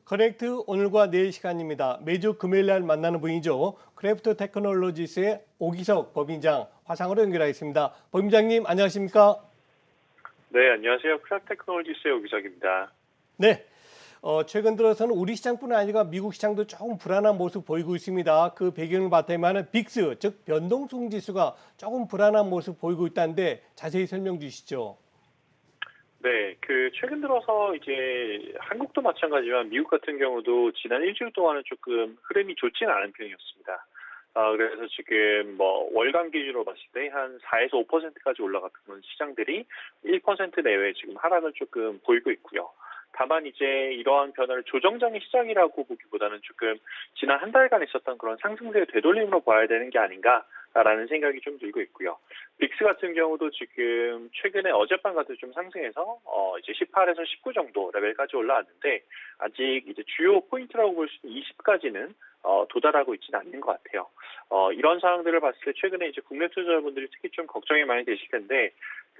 커넥트 오늘과 내일 시간입니다. 매주 금요일 날 만나는 분이죠. 크래프트 테크놀로지스의 오기석 법인장 화상으로 연결하겠습니다. 법인장님 안녕하십니까? 네, 안녕하세요. 크래프트 테크놀로지스의 오기석입니다. 네. 최근 들어서는 우리 시장뿐 아니라 미국 시장도 조금 불안한 모습 보이고 있습니다. 그 배경을 바탕에 하는 빅스, 즉 변동성 지수가 조금 불안한 모습 보이고 있다는데 자세히 설명 주시죠. 네, 최근 들어서 이제 한국도 마찬가지지만 미국 같은 경우도 지난 일주일 동안은 조금 흐름이 좋지는 않은 편이었습니다. 그래서 지금 뭐 월간 기준으로 봤을 때 한 4에서 5%까지 올라갔던 시장들이 1% 내외 지금 하락을 조금 보이고 있고요. 다만 이제 이러한 변화를 조정장의 시작이라고 보기보다는 조금 지난 한 달간 있었던 그런 상승세의 되돌림으로 봐야 되는 게 아닌가라는 생각이 좀 들고 있고요. 빅스 같은 경우도 지금 최근에 어젯밤 같은 좀 상승해서 이제 18에서 19 정도 레벨까지 올라왔는데 아직 이제 주요 포인트라고 볼 수 있는 20까지는 도달하고 있지는 않는 것 같아요. 이런 상황들을 봤을 때 최근에 이제 국내 투자자분들이 특히 좀 걱정이 많이 되실 텐데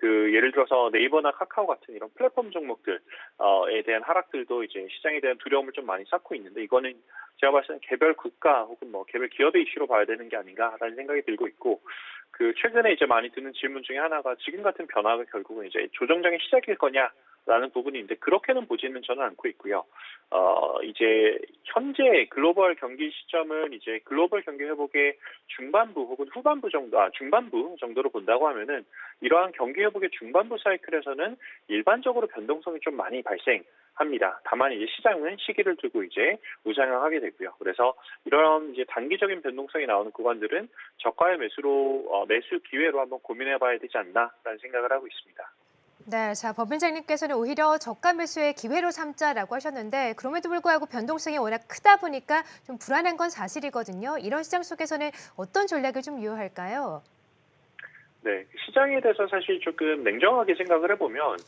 예를 들어서 네이버나 카카오 같은 이런 플랫폼 종목들에 대한 하락들도 이제 시장에 대한 두려움을 좀 많이 쌓고 있는데 이거는 제가 봤을 때는 개별 국가 혹은 뭐 개별 기업의 이슈로 봐야 되는 게 아닌가라는 생각이 들고 있고 최근에 이제 많이 드는 질문 중에 하나가 지금 같은 변화가 결국은 이제 조정장의 시작일 거냐라는 부분인데 그렇게는 보지는 저는 않고 있고요. 이제 현재 글로벌 경기 시점은 이제 글로벌 경기 회복의 중반부 혹은 후반부 정도, 중반부 정도로 본다고 하면은 이러한 경기 회복의 중반부 사이클에서는 일반적으로 변동성이 좀 많이 발생합니다. 다만 이제 시장은 시기를 두고 이제 우상향하게 되고요. 그래서 이런 이제 단기적인 변동성이 나오는 구간들은 저가의 매수 기회로 한번 고민해봐야 되지 않나라는 생각을 하고 있습니다. 네, 자, 법인장님께서는 오히려 저가 매수의 기회로 삼자라고 하셨는데 그럼에도 불구하고 변동성이 워낙 크다 보니까 좀 불안한 건 사실이거든요. 이런 시장 속에서는 어떤 전략을 좀 유효할까요? 네, 시장에 대해서 사실 조금 냉정하게 생각을 해보면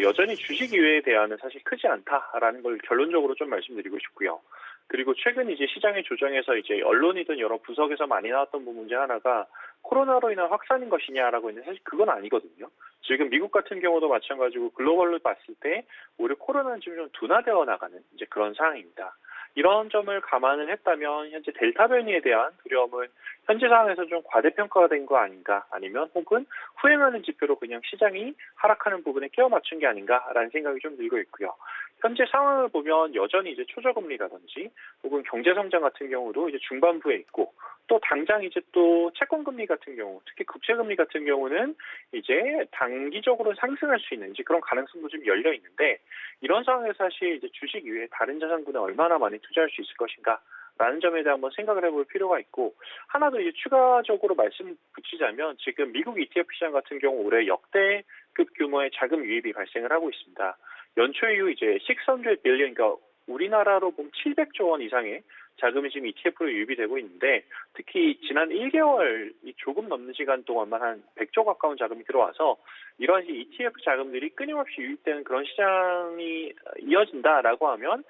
여전히 주식 기회에 대한은 사실 크지 않다라는 걸 결론적으로 좀 말씀드리고 싶고요. 그리고 최근 이제 시장의 조정에서 이제 언론이든 여러 부석에서 많이 나왔던 부분 중 하나가 코로나로 인한 확산인 것이냐라고 했는데 사실 그건 아니거든요. 지금 미국 같은 경우도 마찬가지고 글로벌로 봤을 때 오히려 코로나는 지금 좀 둔화되어 나가는 이제 그런 상황입니다. 이런 점을 감안을 했다면 현재 델타 변이에 대한 두려움은 현재 상황에서 좀 과대평가가 된 거 아닌가 아니면 혹은 후행하는 지표로 그냥 시장이 하락하는 부분에 끼워 맞춘 게 아닌가라는 생각이 좀 들고 있고요. 현재 상황을 보면 여전히 이제 초저금리라든지 혹은 경제성장 같은 경우도 이제 중반부에 있고 또 당장 이제 또 채권금리 같은 경우 특히 국채금리 같은 경우는 이제 단기적으로 상승할 수 있는 이제 그런 가능성도 좀 열려 있는데 이런 상황에서 사실 이제 주식 이외에 다른 자산군에 얼마나 많이 투자할 수 있을 것인가 라는 점에 대해 한번 생각을 해볼 필요가 있고 하나 더 이제 추가적으로 말씀 붙이자면 지금 미국 ETF 시장 같은 경우 올해 역대급 규모의 자금 유입이 발생을 하고 있습니다. 연초 이후 이제 600 빌리언 그러니까 우리나라로 보면 700조 원 이상의 자금이 지금 ETF로 유입이 되고 있는데 특히 지난 1개월 조금 넘는 시간 동안만 한 100조 가까운 자금이 들어와서 이러한 ETF 자금들이 끊임없이 유입되는 그런 시장이 이어진다라고 하면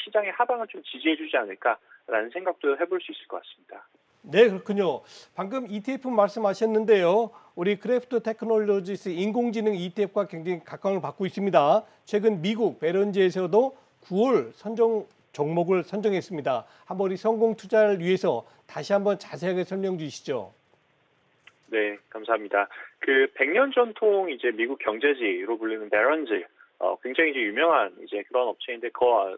시장의 하방을 좀 지지해주지 않을까라는 생각도 해볼 수 있을 것 같습니다. 네, 그렇군요. 방금 ETF 말씀하셨는데요. 우리 크래프트 테크놀로지스 인공지능 ETF가 굉장히 각광을 받고 있습니다. 최근 미국 베런지에서도 9월 선정 종목을 선정했습니다. 한번 우리 성공 투자를 위해서 다시 한번 자세하게 설명 주시죠. 네, 감사합니다. 100년 전통 이제 미국 경제지로 불리는 베런즈, 굉장히 이제 유명한 이제 그런 업체인데,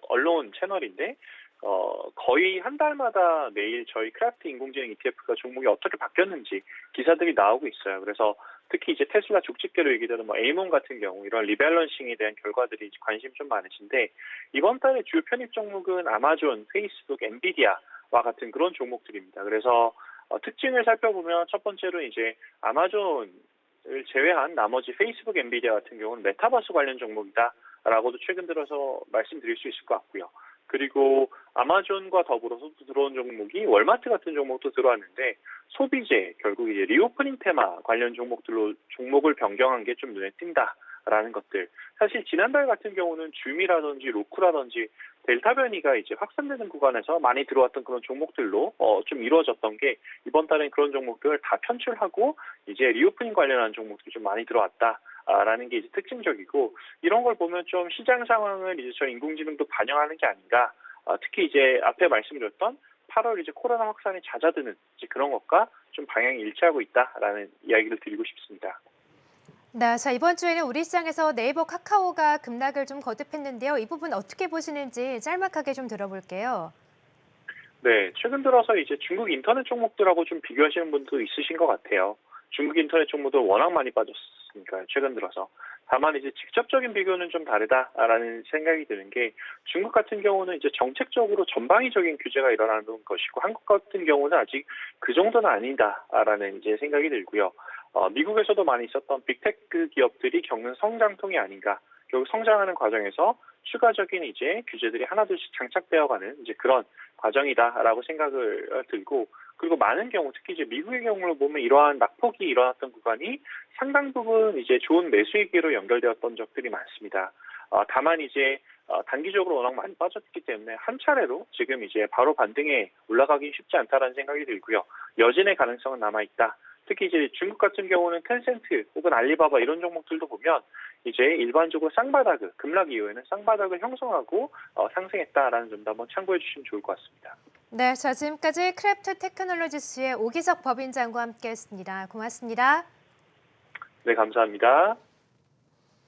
언론 채널인데, 거의 한 달마다 매일 저희 크래프트 인공지능 ETF가 종목이 어떻게 바뀌었는지 기사들이 나오고 있어요. 그래서 특히 이제 테슬라 족집게로 얘기되는 뭐 에이몬 같은 경우 이런 리밸런싱에 대한 결과들이 관심 좀 많으신데 이번 달에 주요 편입 종목은 아마존, 페이스북, 엔비디아와 같은 그런 종목들입니다. 그래서 특징을 살펴보면 첫 번째로 이제 아마존을 제외한 나머지 페이스북, 엔비디아 같은 경우는 메타버스 관련 종목이다라고도 최근 들어서 말씀드릴 수 있을 것 같고요. 그리고 아마존과 더불어서 들어온 종목이 월마트 같은 종목도 들어왔는데 소비재, 결국 이제 리오프닝 테마 관련 종목들로 종목을 변경한 게 좀 눈에 띈다라는 것들. 사실 지난달 같은 경우는 줌이라든지 로쿠라든지 델타 변이가 이제 확산되는 구간에서 많이 들어왔던 그런 종목들로 좀 이루어졌던 게 이번 달엔 그런 종목들을 다 편출하고 이제 리오프닝 관련한 종목들이 좀 많이 들어왔다. 라는 게 이제 특징적이고 이런 걸 보면 좀 시장 상황을 이제 저 인공지능도 반영하는 게 아닌가 특히 이제 앞에 말씀드렸던 8월 이제 코로나 확산이 잦아드는 이제 그런 것과 좀 방향이 일치하고 있다라는 이야기를 드리고 싶습니다. 네, 자, 이번 주에는 우리 시장에서 네이버, 카카오가 급락을 좀 거듭했는데요. 이 부분 어떻게 보시는지 짤막하게 좀 들어볼게요. 네, 최근 들어서 이제 중국 인터넷 종목들하고 좀 비교하시는 분도 있으신 것 같아요. 중국 인터넷 종목들 워낙 많이 빠졌으니까요, 최근 들어서. 다만 이제 직접적인 비교는 좀 다르다라는 생각이 드는 게 중국 같은 경우는 이제 정책적으로 전방위적인 규제가 일어나는 것이고 한국 같은 경우는 아직 그 정도는 아니다라는 이제 생각이 들고요. 미국에서도 많이 있었던 빅테크 기업들이 겪는 성장통이 아닌가. 결국 성장하는 과정에서 추가적인 이제 규제들이 하나둘씩 장착되어가는 이제 그런 과정이다라고 생각을 들고 그리고 많은 경우 특히 이제 미국의 경우를 보면 이러한 낙폭이 일어났던 구간이 상당 부분 이제 좋은 매수이기로 연결되었던 적들이 많습니다. 다만 이제 단기적으로 워낙 많이 빠졌기 때문에 한 차례로 지금 이제 바로 반등에 올라가기 쉽지 않다라는 생각이 들고요. 여진의 가능성은 남아 있다. 특히 이제 중국 같은 경우는 텐센트 혹은 알리바바 이런 종목들도 보면 이제 일반적으로 쌍바닥을 급락 이후에는 쌍바닥을 형성하고 상승했다라는 점도 한번 참고해 주시면 좋을 것 같습니다. 네, 자, 지금까지 크래프트 테크놀로지스의 오기석 법인장과 함께했습니다. 고맙습니다. 네, 감사합니다.